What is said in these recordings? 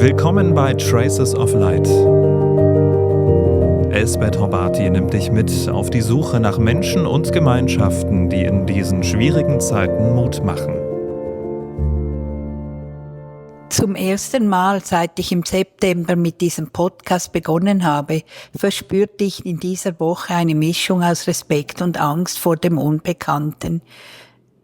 Willkommen bei Traces of Light. Elsbeth Horbaty nimmt dich mit auf die Suche nach Menschen und Gemeinschaften, die in diesen schwierigen Zeiten Mut machen. Zum ersten Mal, seit ich im September mit diesem Podcast begonnen habe, verspürte ich in dieser Woche eine Mischung aus Respekt und Angst vor dem Unbekannten.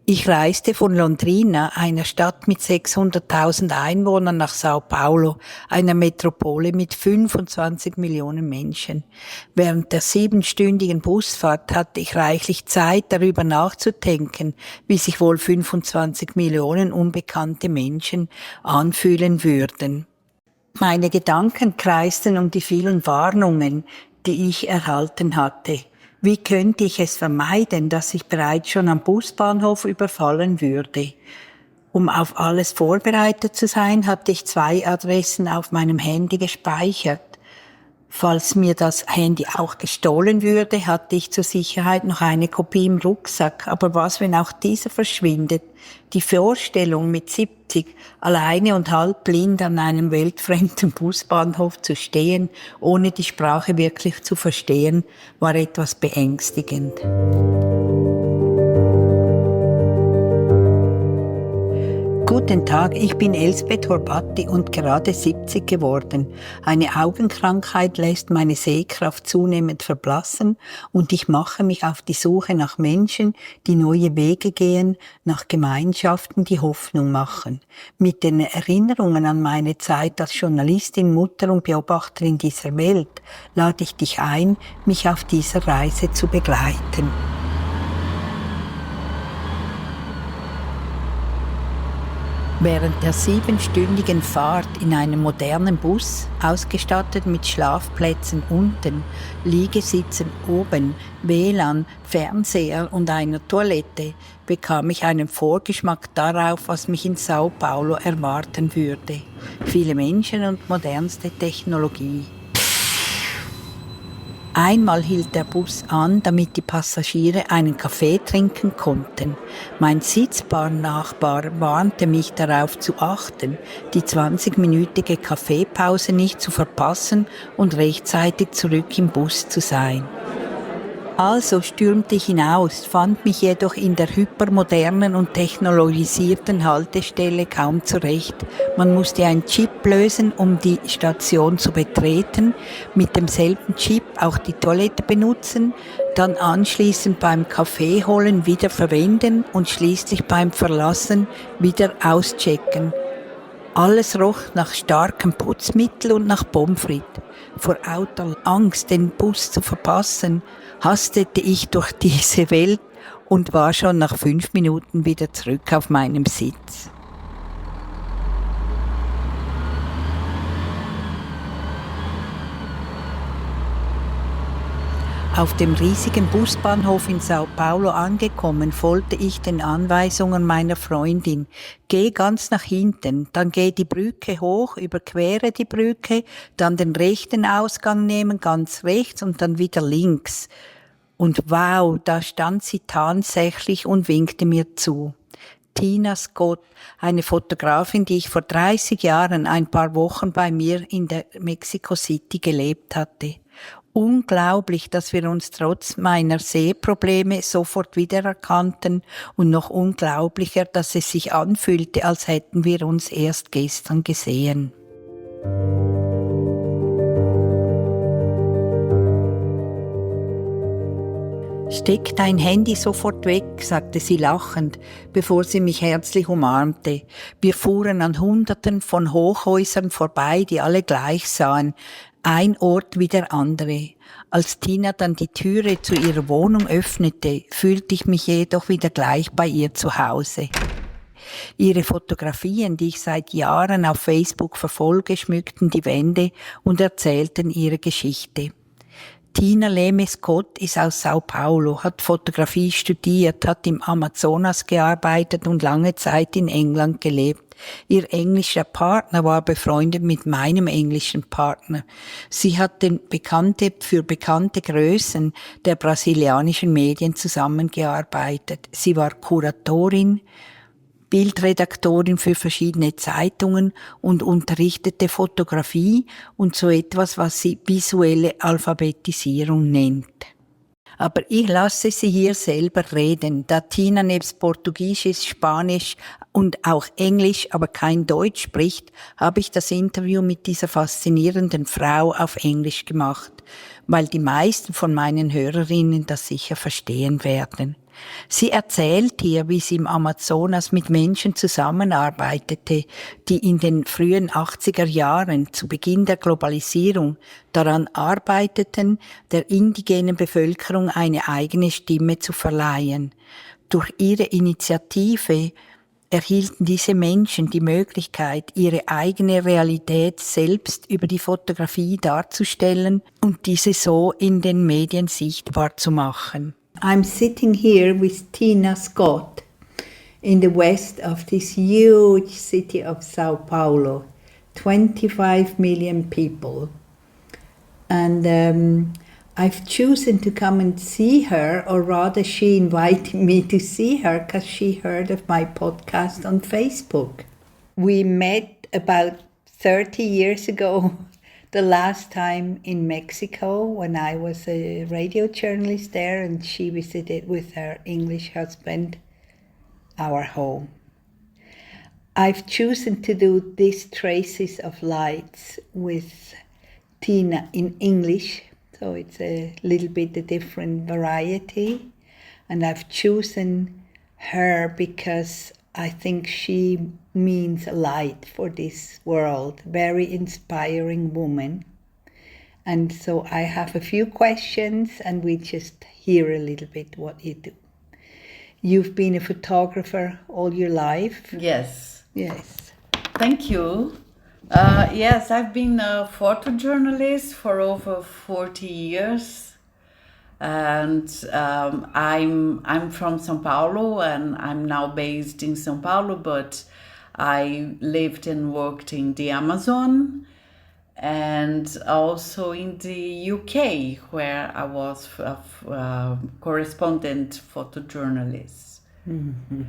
Ich reiste von Londrina, einer Stadt mit 600.000 Einwohnern, nach São Paulo, einer Metropole mit 25 Millionen Menschen. Während der 7-stündigen Busfahrt hatte ich reichlich Zeit, darüber nachzudenken, wie sich wohl 25 Millionen unbekannte Menschen anfühlen würden. Meine Gedanken kreisten um die vielen Warnungen, die ich erhalten hatte. Wie könnte ich es vermeiden, dass ich bereits schon am Busbahnhof überfallen würde? Um auf alles vorbereitet zu sein, hatte ich 2 Adressen auf meinem Handy gespeichert. Falls mir das Handy auch gestohlen würde, hatte ich zur Sicherheit noch eine Kopie im Rucksack. Aber was, wenn auch dieser verschwindet? Die Vorstellung, mit 70 alleine und halb blind an einem weltfremden Busbahnhof zu stehen, ohne die Sprache wirklich zu verstehen, war etwas beängstigend. Guten Tag, ich bin Elsbeth Horbaty und gerade 70 geworden. Eine Augenkrankheit lässt meine Sehkraft zunehmend verblassen und ich mache mich auf die Suche nach Menschen, die neue Wege gehen, nach Gemeinschaften, die Hoffnung machen. Mit den Erinnerungen an meine Zeit als Journalistin, Mutter und Beobachterin dieser Welt lade ich dich ein, mich auf dieser Reise zu begleiten. Während der 7-stündigen Fahrt in einem modernen Bus, ausgestattet mit Schlafplätzen unten, Liegesitzen oben, WLAN, Fernseher und einer Toilette, bekam ich einen Vorgeschmack darauf, was mich in São Paulo erwarten würde. Viele Menschen und modernste Technologie. Einmal hielt der Bus an, damit die Passagiere einen Kaffee trinken konnten. Mein Sitzbarnachbar warnte mich darauf zu achten, die 20-minütige Kaffeepause nicht zu verpassen und rechtzeitig zurück im Bus zu sein. Also stürmte ich hinaus, fand mich jedoch in der hypermodernen und technologisierten Haltestelle kaum zurecht. Man musste einen Chip lösen, um die Station zu betreten, mit demselben Chip auch die Toilette benutzen, dann anschließend beim Kaffee holen wieder verwenden und schließlich beim Verlassen wieder auschecken. Alles roch nach starkem Putzmittel und nach Pommes frites. Vor lauter Angst, den Bus zu verpassen, hastete ich durch diese Welt und war schon nach 5 Minuten wieder zurück auf meinem Sitz. Auf dem riesigen Busbahnhof in São Paulo angekommen, folgte ich den Anweisungen meiner Freundin. Geh ganz nach hinten, dann geh die Brücke hoch, überquere die Brücke, dann den rechten Ausgang nehmen, ganz rechts und dann wieder links. Und wow, da stand sie tatsächlich und winkte mir zu. Tinas Scott, eine Fotografin, die ich vor 30 Jahren ein paar Wochen bei mir in der Mexico City gelebt hatte. Unglaublich, dass wir uns trotz meiner Sehprobleme sofort wiedererkannten und noch unglaublicher, dass es sich anfühlte, als hätten wir uns erst gestern gesehen. Steck dein Handy sofort weg, sagte sie lachend, bevor sie mich herzlich umarmte. Wir fuhren an Hunderten von Hochhäusern vorbei, die alle gleich sahen. Ein Ort wie der andere. Als Tina dann die Türe zu ihrer Wohnung öffnete, fühlte ich mich jedoch wieder gleich bei ihr zu Hause. Ihre Fotografien, die ich seit Jahren auf Facebook verfolge, schmückten die Wände und erzählten ihre Geschichte. Tina Leme Scott ist aus São Paulo, hat Fotografie studiert, hat im Amazonas gearbeitet und lange Zeit in England gelebt. Ihr englischer Partner war befreundet mit meinem englischen Partner. Sie hat für bekannte Größen der brasilianischen Medien zusammengearbeitet. Sie war Kuratorin Bildredaktorin für verschiedene Zeitungen und unterrichtete Fotografie und so etwas, was sie visuelle Alphabetisierung nennt. Aber ich lasse sie hier selber reden. Da Tina nebst Portugiesisch, Spanisch und auch Englisch, aber kein Deutsch spricht, habe ich das Interview mit dieser faszinierenden Frau auf Englisch gemacht, weil die meisten von meinen Hörerinnen das sicher verstehen werden. Sie erzählt hier, wie sie im Amazonas mit Menschen zusammenarbeitete, die in den frühen 80er Jahren zu Beginn der Globalisierung daran arbeiteten, der indigenen Bevölkerung eine eigene Stimme zu verleihen. Durch ihre Initiative erhielten diese Menschen die Möglichkeit, ihre eigene Realität selbst über die Fotografie darzustellen und diese so in den Medien sichtbar zu machen. I'm sitting here with Tinas Scott in the west of this huge city of São Paulo, 25 million people. And I've chosen to come and see her, or rather she invited me to see her because she heard of my podcast on Facebook. We met about 30 years ago, the last time in Mexico when I was a radio journalist there, and she visited with her English husband our home. I've chosen to do these Traces of Lights with Tina in English, so it's a little bit a different variety. And I've chosen her because I think she means a light for this world, very inspiring woman. And so I have a few questions and we just hear a little bit what you do. You've been a photographer all your life? Yes. Yes. Thank you. Yes, I've been a photojournalist for over 40 years. And I'm from São Paulo, and I'm now based in São Paulo, but I lived and worked in the Amazon and also in the UK, where I was a correspondent photojournalist. Mm-hmm.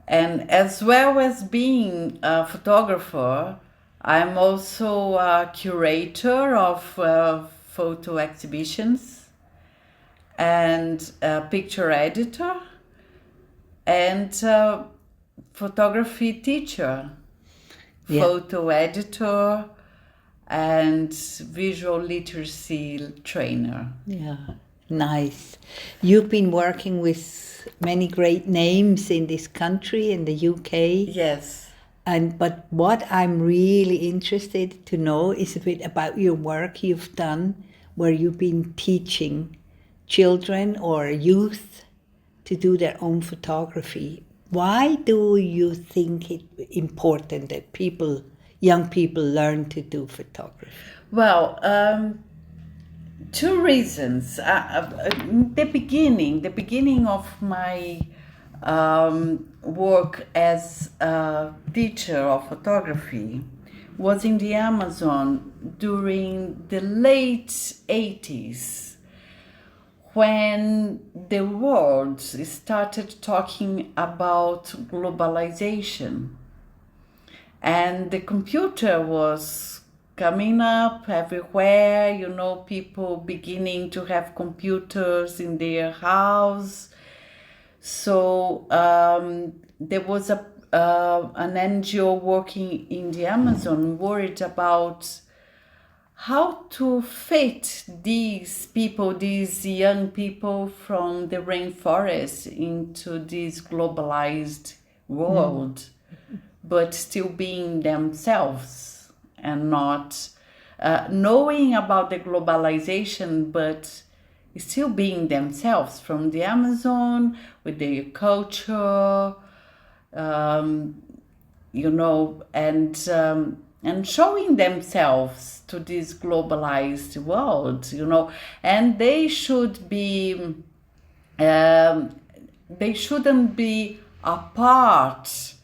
And as well as being a photographer, I'm also a curator of photo exhibitions and a picture editor and photography teacher, photo editor and visual literacy trainer. Yeah, nice. You've been working with many great names in this country, in the UK. Yes. But what I'm really interested to know is a bit about your work you've done, where you've been teaching children or youth to do their own photography. Why do you think it important that young people learn to do photography? Well, two reasons. The beginning of my work as a teacher of photography was in the Amazon during the late 80s, when the world started talking about globalization and the computer was coming up everywhere, people beginning to have computers in their house. So there was an NGO working in the Amazon worried about how to fit these young people from the rainforest into this globalized world, but still being themselves and not knowing about the globalization, but still being themselves from the Amazon with their culture, and showing themselves to this globalized world, and they shouldn't be apart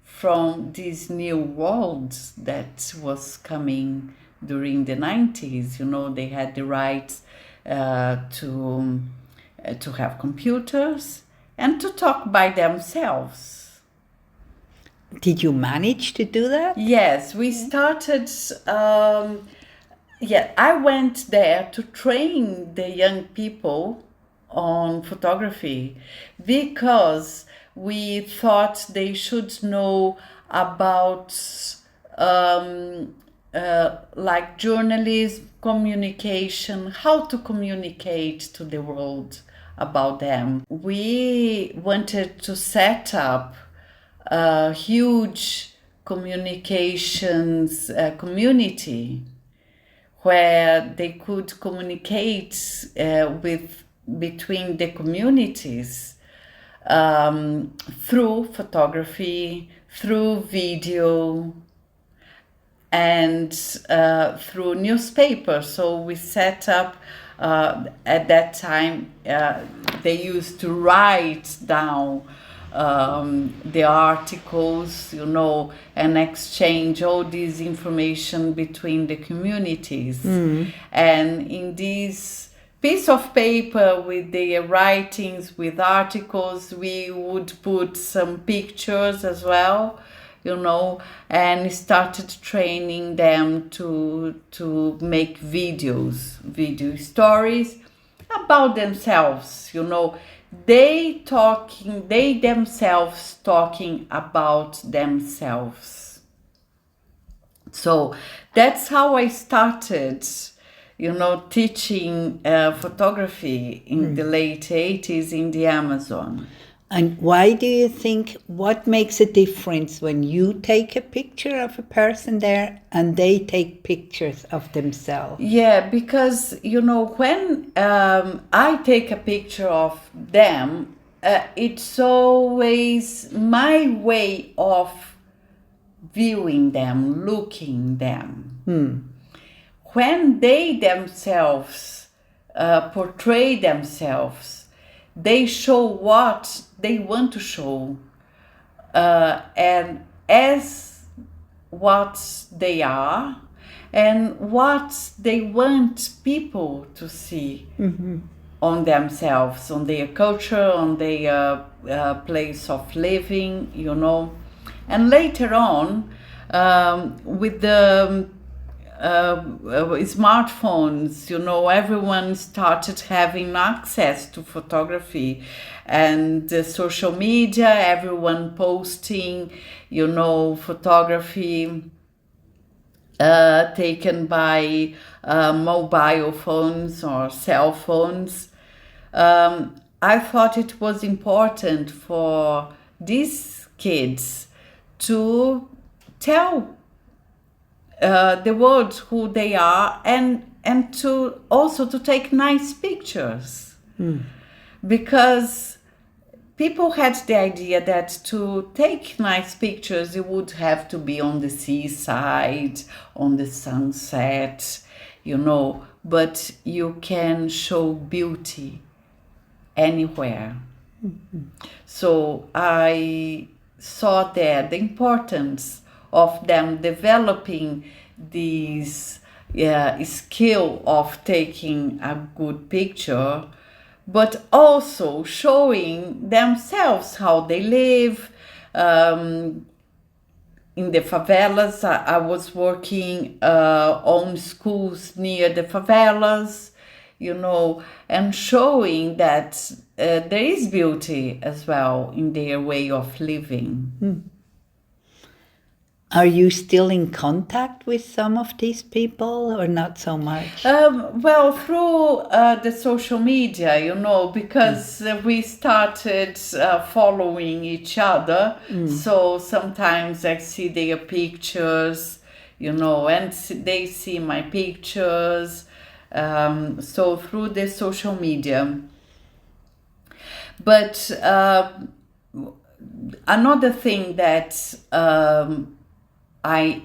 from this new world that was coming during the 90s. They had the right to have computers and to talk by themselves. did you manage to do that? Yes, we started. I went there to train the young people on photography because we thought they should know about like journalism, communication, how to communicate to the world about them. We wanted to set up a huge communications community where they could communicate between the communities through photography, through video, and through newspapers. So we set up, at that time, they used to write down the articles, and exchange all this information between the communities. And in this piece of paper with the writings, with articles, we would put some pictures as well, and started training them to make video stories about themselves, they themselves talking about themselves. So that's how I started, teaching photography in the late 80s in the Amazon. And why do you think, what makes a difference when you take a picture of a person there and they take pictures of themselves? Yeah, because, when I take a picture of them, it's always my way of viewing them, looking them. When they themselves portray themselves, they show what they want to show, and as what they are, and what they want people to see on themselves, on their culture, on their place of living, And later on, with the smartphones, everyone started having access to photography, and social media, everyone posting, photography taken by mobile phones or cell phones. I thought it was important for these kids to tell the world who they are, and to also to take nice pictures, because people had the idea that to take nice pictures you would have to be on the seaside, on the sunset, but you can show beauty anywhere. So I saw there the importance of them developing this skill of taking a good picture, but also showing themselves how they live. In the favelas, I was working on schools near the favelas, and showing that there is beauty as well in their way of living. Are you still in contact with some of these people, or not so much? Well, through the social media, because we started following each other. So sometimes I see their pictures, and they see my pictures. So through the social media. But another thing that I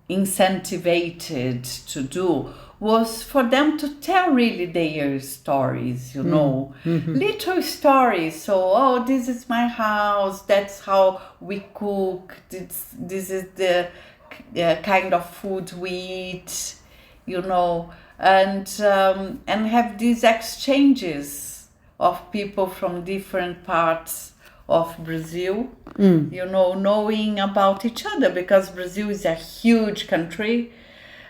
incentivated to do was for them to tell really their stories, little stories. So, this is my house, that's how we cook, this is the kind of food we eat, and have these exchanges of people from different parts of Brazil, knowing about each other, because Brazil is a huge country.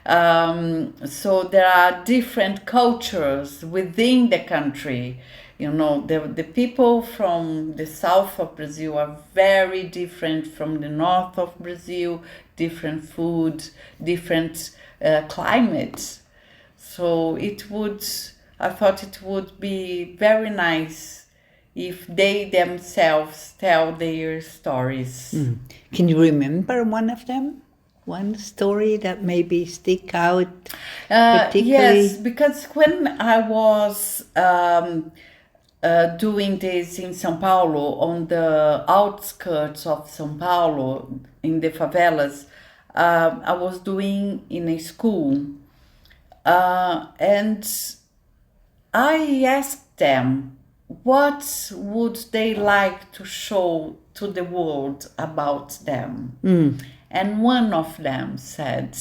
So there are different cultures within the country. The people from the south of Brazil are very different from the north of Brazil, different food, different climate. So I thought it would be very nice if they themselves tell their stories. Can you remember one of them? One story that maybe stick out particularly? Yes, because when I was doing this in São Paulo, on the outskirts of São Paulo, in the favelas, I was doing in a school, and I asked them what would they like to show to the world about them. And one of them said,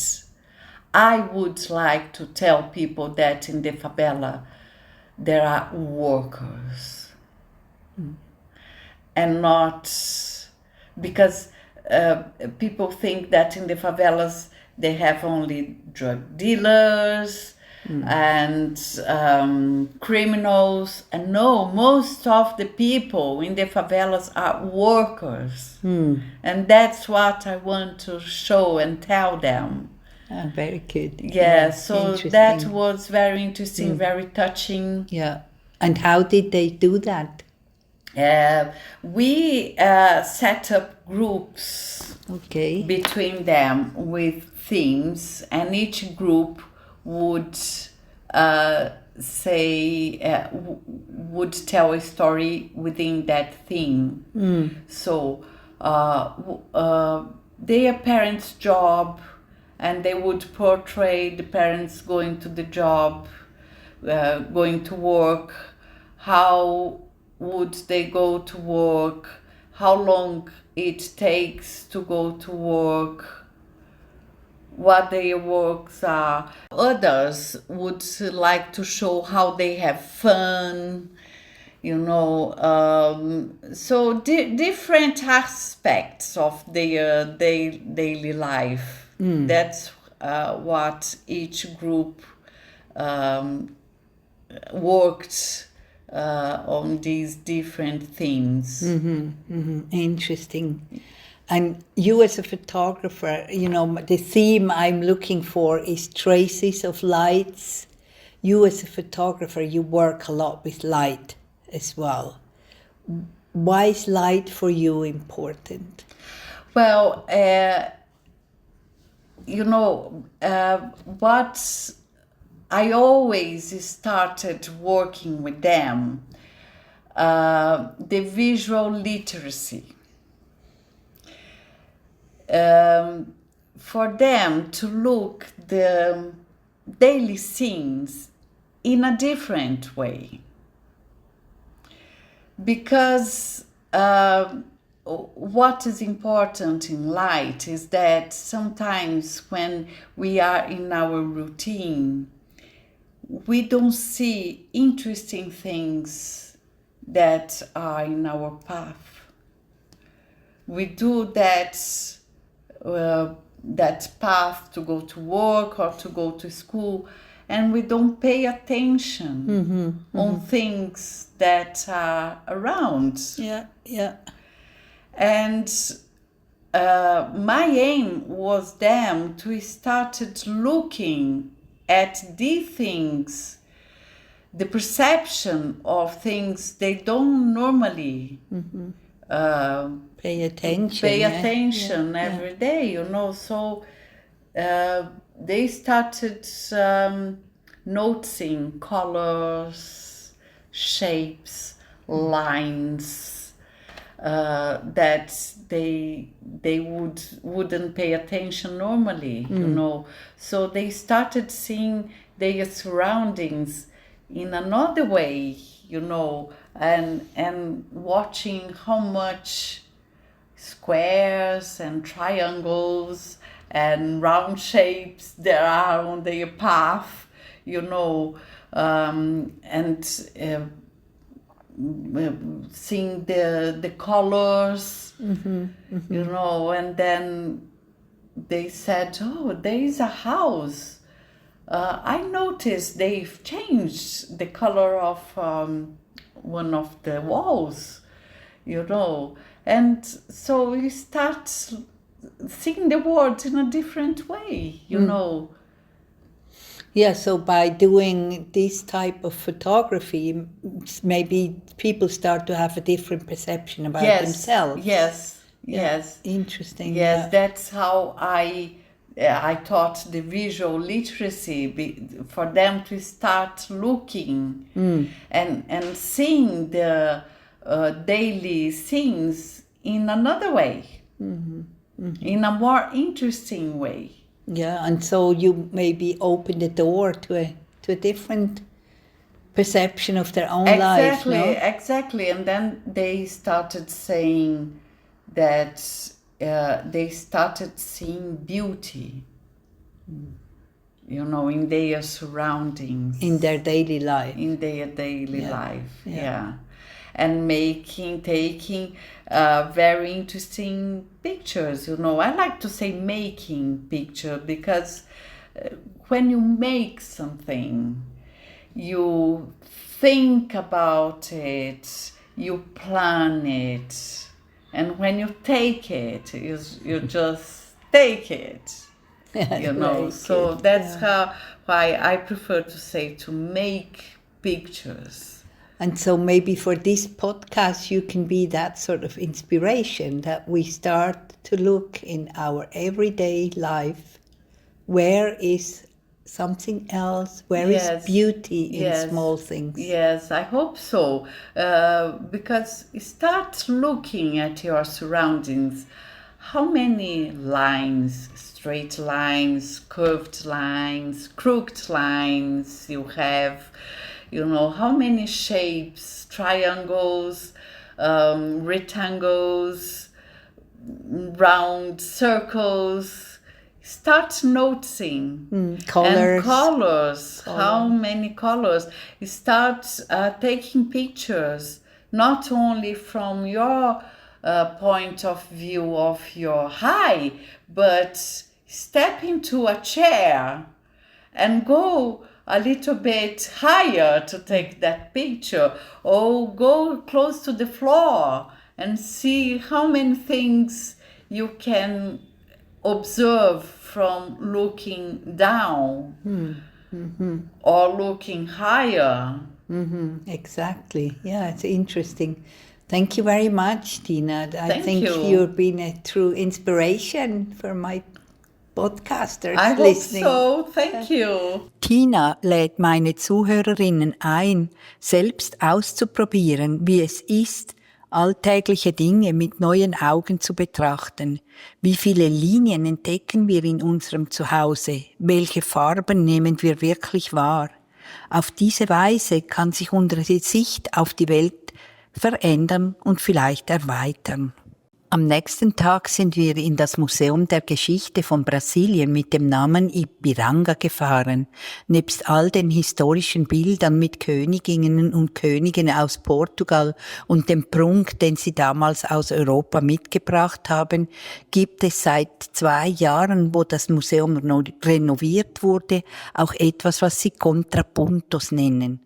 I would like to tell people that in the favela there are workers. And not because people think that in the favelas they have only drug dealers and criminals. And no, most of the people in the favelas are workers. And that's what I want to show and tell them. Very good. Yeah, so that was very interesting, very touching. Yeah. And how did they do that? We set up groups between them with themes, and each group would would tell a story within that theme. So their parents' job, and they would portray the parents going to the job, going to work. How would they go to work? How long it takes to go to work? What their works are. Others would like to show how they have fun, so different aspects of their daily life. That's what each group worked on these different themes. Interesting. And you as a photographer, the theme I'm looking for is traces of lights. You as a photographer, you work a lot with light as well. Why is light for you important? Well, what I always started working with them, the visual literacy. For them to look the daily scenes in a different way. Because what is important in light is that sometimes when we are in our routine, we don't see interesting things that are in our path. We do that path to go to work or to go to school, and we don't pay attention on things that are around. And my aim was them to start looking at the things, the perception of things they don't normally pay attention every day, So they started noticing colors, shapes, lines that they wouldn't pay attention normally, So they started seeing their surroundings in another way, and watching how much squares and triangles and round shapes there are on their path, seeing the colors, you know, and then they said, oh, there is a house. I noticed they've changed the color of one of the walls, you know. And so you start seeing the world in a different way, you know. Yeah, so by doing this type of photography, maybe people start to have a different perception about themselves. Yes. Interesting. Yes, that's how I taught the visual literacy for them to start looking and seeing the daily things in another way, in a more interesting way. Yeah, and so you maybe open the door to a different perception of their own life, no? Exactly. And then they started saying that they started seeing beauty, you know, in their surroundings. In their daily life. Yeah. And taking very interesting pictures, you know. I like to say making picture because when you make something, you think about it, you plan it, and when you take it, you just take it, you know. So that's why I prefer to say to make pictures. And so maybe for this podcast, you can be that sort of inspiration that we start to look in our everyday life. Where is something else? Where is beauty in small things? Yes, I hope so. Because start looking at your surroundings. How many lines, straight lines, curved lines, crooked lines you have? You know, how many shapes, triangles, rectangles, round circles. Start noticing. Colors. And colors. How many colors. Start taking pictures, not only from your point of view of your eye, but step into a chair and go a little bit higher to take that picture, or go close to the floor and see how many things you can observe from looking down or looking higher. Exactly. Yeah, it's interesting. Thank you very much, Tina. I think you've been a true inspiration for my Podcasters listening. I hope so. Thank you. Tina lädt meine Zuhörerinnen ein, selbst auszuprobieren, wie es ist, alltägliche Dinge mit neuen Augen zu betrachten. Wie viele Linien entdecken wir in unserem Zuhause? Welche Farben nehmen wir wirklich wahr? Auf diese Weise kann sich unsere Sicht auf die Welt verändern und vielleicht erweitern. Am nächsten Tag sind wir in das Museum der Geschichte von Brasilien mit dem Namen Ipiranga gefahren. Nebst all den historischen Bildern mit Königinnen und Königen aus Portugal und dem Prunk, den sie damals aus Europa mitgebracht haben, gibt es seit 2 Jahren, wo das Museum renoviert wurde, auch etwas, was sie Contrapuntos nennen.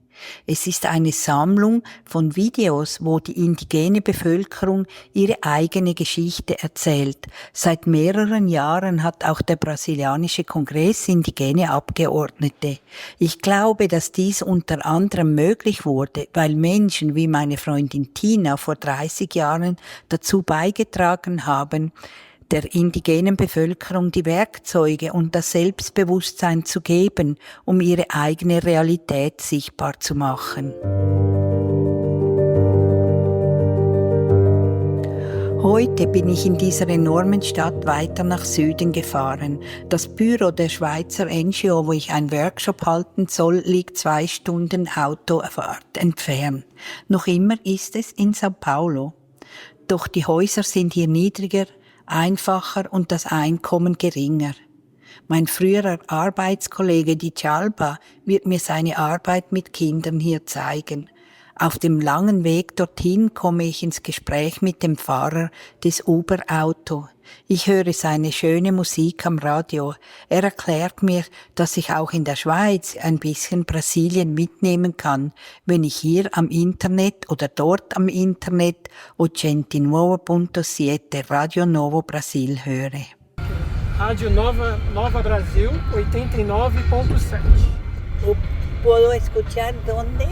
Es ist eine Sammlung von Videos, wo die indigene Bevölkerung ihre eigene Geschichte erzählt. Seit mehreren Jahren hat auch der brasilianische Kongress indigene Abgeordnete. Ich glaube, dass dies unter anderem möglich wurde, weil Menschen wie meine Freundin Tina vor 30 Jahren dazu beigetragen haben, der indigenen Bevölkerung die Werkzeuge und das Selbstbewusstsein zu geben, um ihre eigene Realität sichtbar zu machen. Heute bin ich in dieser enormen Stadt weiter nach Süden gefahren. Das Büro der Schweizer NGO, wo ich einen Workshop halten soll, liegt 2 Stunden Autofahrt entfernt. Noch immer ist es in São Paulo. Doch die Häuser sind hier niedriger, einfacher und das Einkommen geringer. Mein früherer Arbeitskollege Di Cialba wird mir seine Arbeit mit Kindern hier zeigen. Auf dem langen Weg dorthin komme ich ins Gespräch mit dem Fahrer des Uber-Auto. Ich höre seine schöne Musik am Radio. Er erklärt mir, dass ich auch in der Schweiz ein bisschen Brasilien mitnehmen kann, wenn ich hier am Internet oder dort am Internet 89.7 Radio Novo Brasil höre. Rádio Nova Brasil 89.7. Puedo escuchar donde?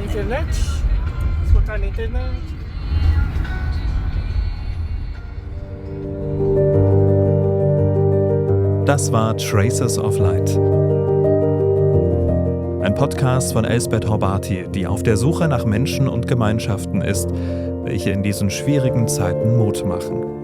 Internet? Escutar na internet. Das war Traces of Light. Ein Podcast von Elsbeth Horbaty, die auf der Suche nach Menschen und Gemeinschaften ist, welche in diesen schwierigen Zeiten Mut machen.